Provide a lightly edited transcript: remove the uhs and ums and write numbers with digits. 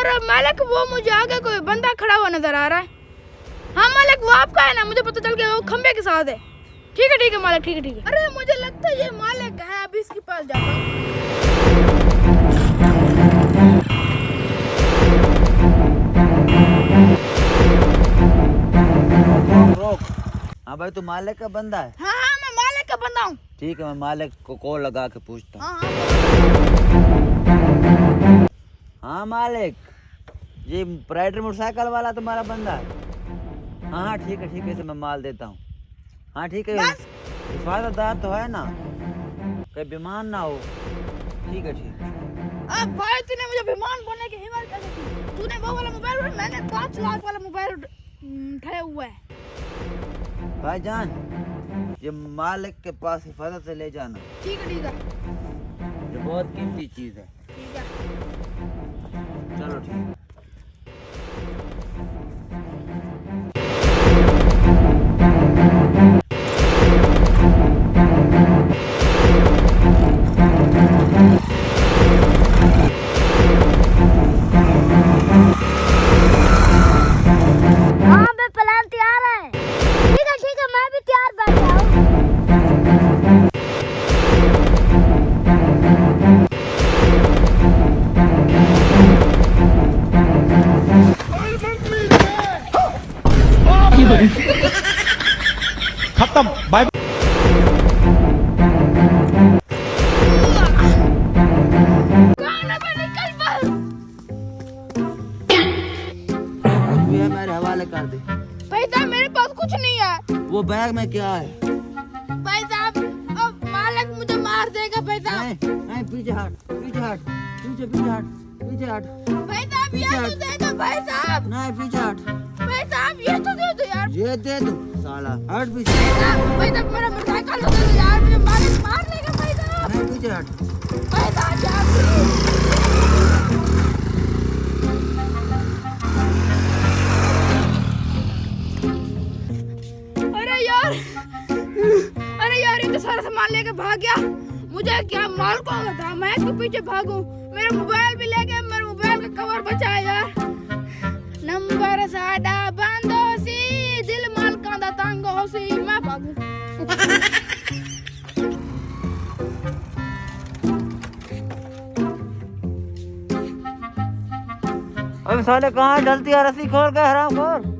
और मालिक वो मुझे आगे कोई बंदा खड़ा हुआ नजर आ रहा है। हाँ मालिक वो आपका है ना, मुझे पता चल गया वो खंबे के साथ है। ठीक है मालिक, ठीक है। अरे मुझे लगता है ये मालिक है, अभी इसके पास जाता हूँ। रोक। हाँ भाई, तू मालिक का बंदा है? हाँ मैं मालिक का बंदा हूँ। ठीक है, मैं मालिक को कॉल लगा के पूछता हूँ। हाँ मालिक, ये राइडर मोटरसाइकिल वाला तुम्हारा बंदा है? हाँ ठीक है, इसे मैं माल देता हूँ। हाँ ठीक है, हिफाजतदार तो है ना, कहीं बीमार ना हो। ठीक है। अब भाई तूने मुझे बीमार बनने की हिम्मत कैसे की? तूने वो वाला मोबाइल और मैंने 5 लाख वाला मोबाइल उठाया हुआ है। भाईजान, ये मालिक के पास हिफाजत से ले जाना। ठीक है। ये बहुत कीमती चीज है। ठीक है। चलो ठीक है। हाँ मैं प्लान तैयार है। ठीक है मैं भी तैयार बैठा हूँ। खत्म, बाय। मेरे हवाले कर दे। भाई साहब मेरे पास कुछ नहीं है। वो बैग में क्या है? भाई साहब अब मालिक मुझे मार देगा। भाई साहब नहीं, पीछे हट। पीछे हट। भाई साहब ये तो दे दो। भाई साहब नहीं, पीछे हट। भाई साहब ये तो दे दो यार। ये दे दो साला, हट पीछे। भाई साहब मेरा मोटरसाइकिल तो दे दो यार, मुझे मालिक मार लेगा। भाई साहब नहीं, पीछे हट। भाई साहब यार अरे यार ये तो सारा सामान लेके भाग गया। मुझे क्या माल को था, मैं इसके पीछे भागूं। मेरा मोबाइल भी ले गया, मेरे मोबाइल का कवर बचा है यार। नंबर साडा बांधो सी, दिल माल कांदा तांगो सी, मैं भागूं। अबे साले कहाँ है? जल्दी आ, रस्सी खोल के हराम खोर।